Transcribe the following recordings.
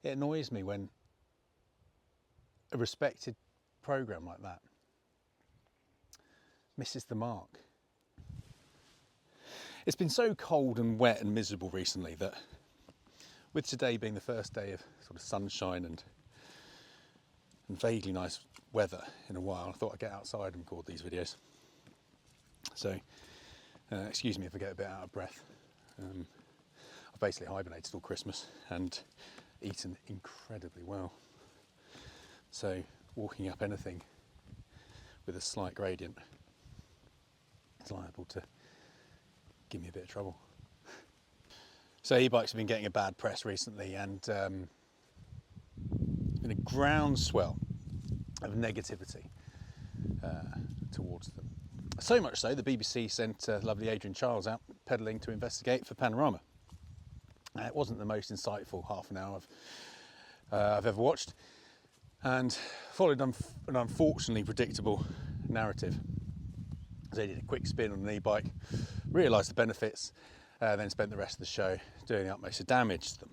It annoys me when a respected programme like that misses the mark. It's been so cold and wet and miserable recently that, with today being the first day of sort of sunshine and vaguely nice weather in a while, I thought I'd get outside and record these videos. So, excuse me if I get a bit out of breath. I've basically hibernated all Christmas and eaten incredibly well. So, walking up anything with a slight gradient is liable to give me a bit of trouble. So e-bikes have been getting a bad press recently, and there's been a groundswell of negativity towards them. So much so, the BBC sent lovely Adrian Charles out pedalling to investigate for Panorama. It wasn't the most insightful half an hour I've ever watched, and followed an unfortunately predictable narrative. They did a quick spin on an e-bike, realised the benefits, then spent the rest of the show doing the utmost to damage them,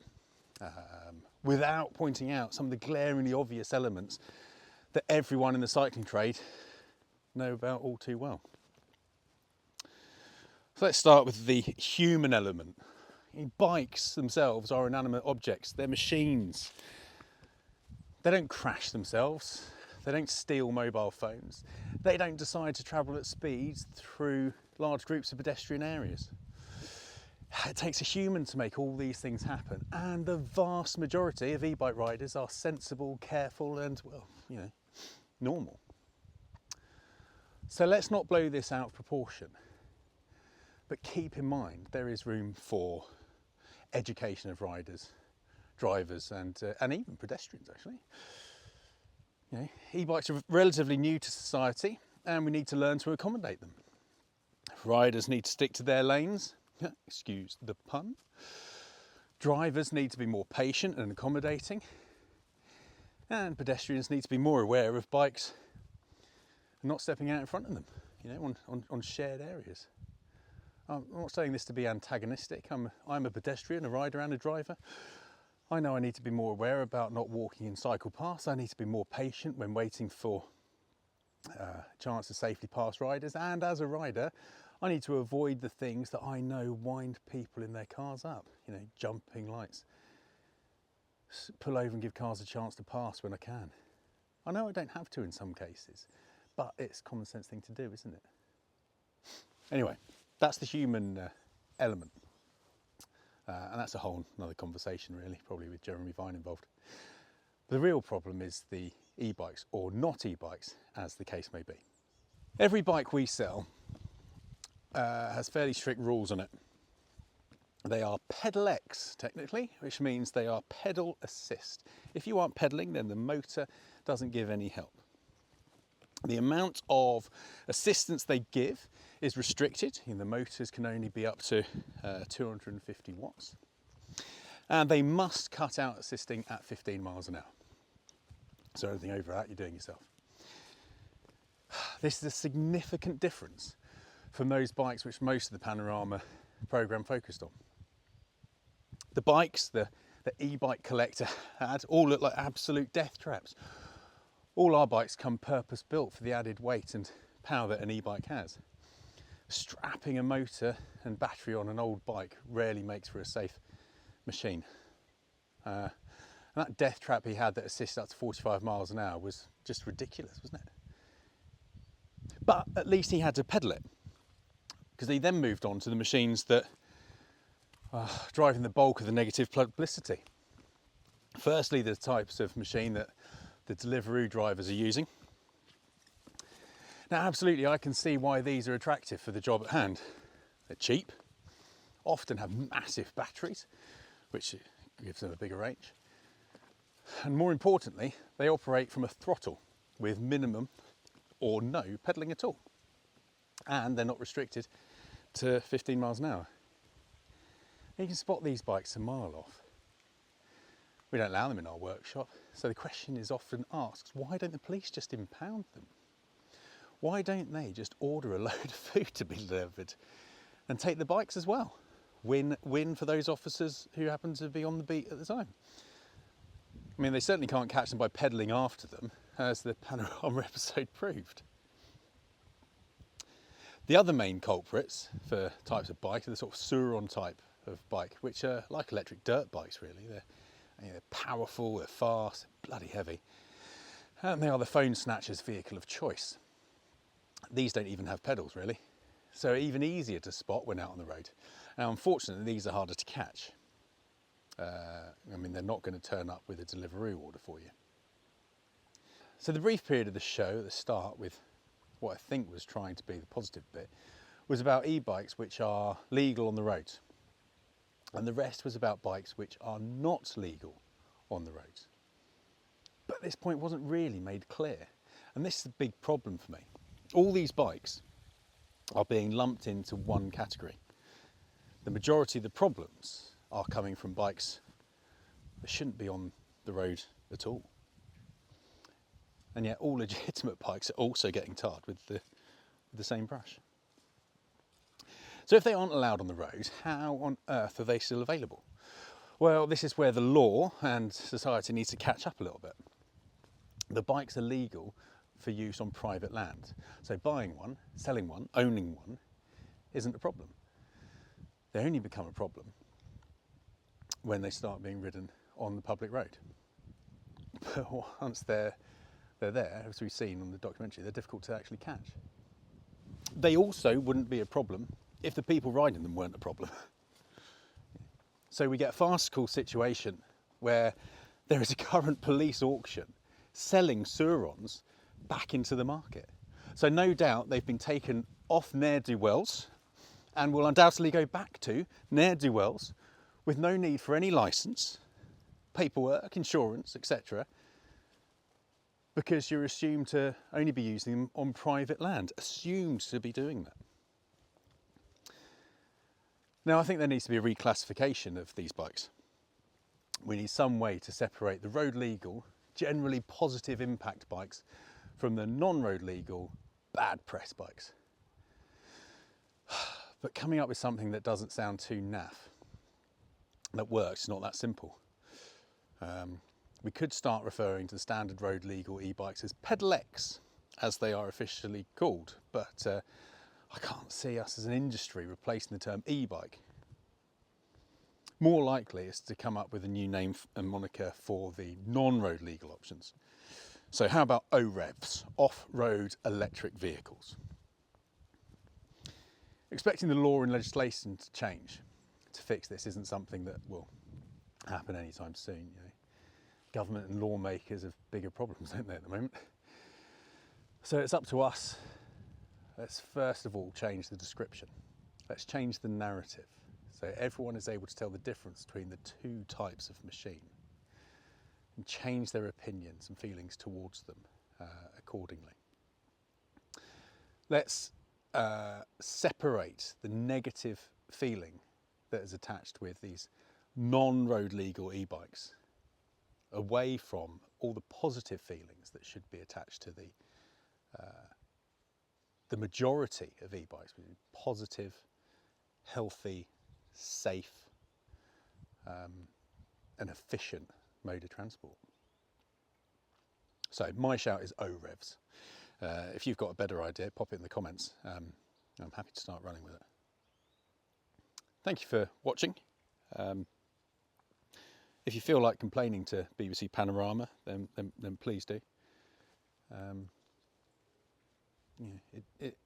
without pointing out some of the glaringly obvious elements that everyone in the cycling trade know about all too well. So let's start with the human element. Bikes themselves are inanimate objects, they're machines. They don't crash themselves, they don't steal mobile phones, they don't decide to travel at speeds through large groups of pedestrian areas. It takes a human to make all these things happen, and the vast majority of e-bike riders are sensible, careful and, well, you know, normal. So let's not blow this out of proportion, but keep in mind there is room for education of riders, drivers and even pedestrians actually. You know, e-bikes are relatively new to society and we need to learn to accommodate them. Riders need to stick to their lanes, excuse the pun. Drivers need to be more patient and accommodating, and pedestrians need to be more aware of bikes and not stepping out in front of them, you know, on shared areas. I'm not saying this to be antagonistic. I'm a pedestrian, a rider and a driver. I know I need to be more aware about not walking in cycle paths. I need to be more patient when waiting for a chance to safely pass riders. And as a rider, I need to avoid the things that I know wind people in their cars up. You know, jumping lights. Pull over and give cars a chance to pass when I can. I know I don't have to in some cases, but it's a common sense thing to do, isn't it? Anyway, that's the human element. And that's a whole another conversation really, probably with Jeremy Vine involved. The real problem is the e-bikes, or not e-bikes, as the case may be. Every bike we sell has fairly strict rules on it. They are pedal-X, technically, which means they are pedal assist. If you aren't pedaling, then the motor doesn't give any help. The amount of assistance they give is restricted. The motors can only be up to 250 watts. And they must cut out assisting at 15 miles an hour. So anything over that, you're doing yourself. This is a significant difference from those bikes which most of the Panorama programme focused on. The bikes the e-bike collector had all look like absolute death traps. All our bikes come purpose built for the added weight and power that an e-bike has. Strapping a motor and battery on an old bike rarely makes for a safe machine. And that death trap he had that assisted up to 45 miles an hour was just ridiculous, wasn't it? But at least he had to pedal it, because he then moved on to the machines that are driving the bulk of the negative publicity. Firstly, the types of machine that the Deliveroo drivers are using. Now, absolutely, I can see why these are attractive for the job at hand. They're cheap, often have massive batteries, which gives them a bigger range. And more importantly, they operate from a throttle with minimum or no pedalling at all. And they're not restricted to 15 miles an hour. You can spot these bikes a mile off. We don't allow them in our workshop, so the question is often asked, why don't the police just impound them? Why don't they just order a load of food to be delivered and take the bikes as well? Win for those officers who happen to be on the beat at the time. I mean, they certainly can't catch them by pedalling after them, as the Panorama episode proved. The other main culprits for types of bike are the sort of Suron type of bike, which are like electric dirt bikes really. They're powerful, they're fast, bloody heavy, and they are the phone snatcher's vehicle of choice. These don't even have pedals really, so even easier to spot when out on the road. Now unfortunately these are harder to catch. I mean, they're not going to turn up with a Deliveroo order for you. So the brief period of the show at the start, with what I think was trying to be the positive bit, was about e-bikes which are legal on the road. And the rest was about bikes which are not legal on the roads. But this point wasn't really made clear. And this is a big problem for me. All these bikes are being lumped into one category. The majority of the problems are coming from bikes that shouldn't be on the road at all. And yet all legitimate bikes are also getting tarred with the same brush. So if they aren't allowed on the road, how on earth are they still available? Well, this is where the law and society needs to catch up a little bit. The bikes are legal for use on private land. So buying one, selling one, owning one isn't a problem. They only become a problem when they start being ridden on the public road. But once they're there, as we've seen on the documentary, they're difficult to actually catch. They also wouldn't be a problem if the people riding them weren't a problem. So we get a farcical situation where there is a current police auction selling Surons back into the market. So no doubt they've been taken off ne'er-do-wells and will undoubtedly go back to ne'er-do-wells with no need for any licence, paperwork, insurance, etc., because you're assumed to only be using them on private land, assumed to be doing that. Now, I think there needs to be a reclassification of these bikes. We need some way to separate the road legal, generally positive impact bikes from the non-road legal, bad press bikes. But coming up with something that doesn't sound too naff, that works, is not that simple. We could start referring to the standard road legal e-bikes as pedelecs, as they are officially called, but I can't see us as an industry replacing the term e-bike. More likely is to come up with a new name and moniker for the non-road legal options. So how about OREVs, off-road electric vehicles? Expecting the law and legislation to change to fix this isn't something that will happen anytime soon. You know, government and lawmakers have bigger problems, don't they, at the moment? So it's up to us. Let's first of all change the description. Let's change the narrative so everyone is able to tell the difference between the two types of machine and change their opinions and feelings towards them accordingly. Let's separate the negative feeling that is attached with these non-road legal e-bikes away from all the positive feelings that should be attached to the majority of e-bikes, which is positive, healthy, safe, and efficient mode of transport. So my shout is OREVs. If you've got a better idea, pop it in the comments. I'm happy to start running with it. Thank you for watching. If you feel like complaining to BBC Panorama, then please do. It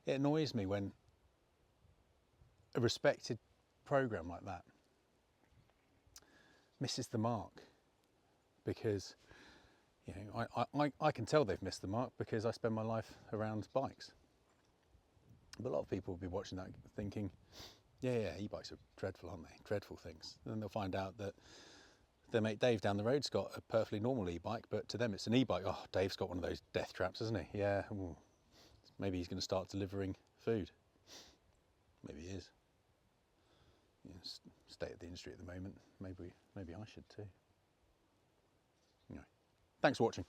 annoys me when a respected programme like that misses the mark, because you know I can tell they've missed the mark because I spend my life around bikes. But a lot of people will be watching that thinking, yeah, e-bikes are dreadful, aren't they? Dreadful things. And then they'll find out that their mate Dave down the road's got a perfectly normal e-bike, but to them it's an e-bike. Oh, Dave's got one of those death traps, hasn't he? Yeah, well, maybe he's going to start delivering food. Maybe he is. You know, state of the industry at the moment. Maybe I should too. Anyway, thanks for watching.